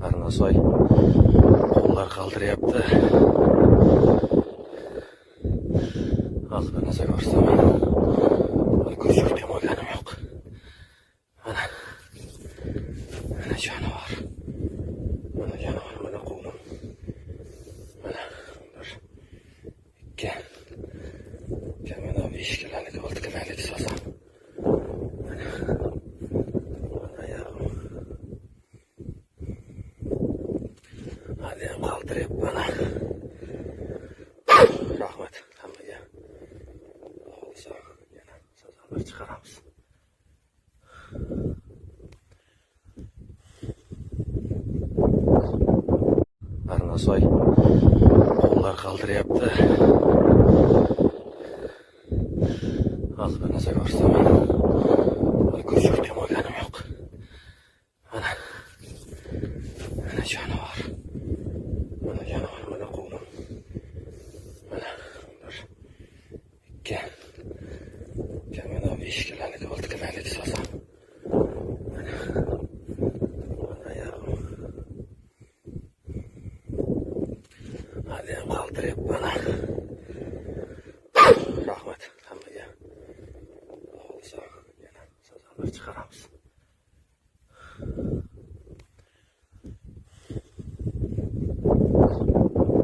Arnasoy qo'llar qaltiryapti. Hozir bir narsa ko'rsataman. Ko'chib olganim yo'q. Mana jonivor. Mana jonivor, mana qo'lim. Mana bir, ikki, kamida 5 kilolik, 6 kilolik sozam. Mana oyog'im. Haliyam qaltiryapti mana. Rahmat hammaga. Xo'sa, yana sozamlar chiqaramiz. Arnasoy qo'llar qaltiryapti. Hozir bir narsa ko'rsataman. Ko'chib olganim yo'q. Mana jonivor. Mana jonivor, mana qo'lim. Mana bir, ikki, kamida 5 kilolik, 6 kilolik sozam. Mana oyog'im. Haliyam qaltiryapti mana. Rahmat hammaga. Xo'sa, yana sozamlar chiqaramiz.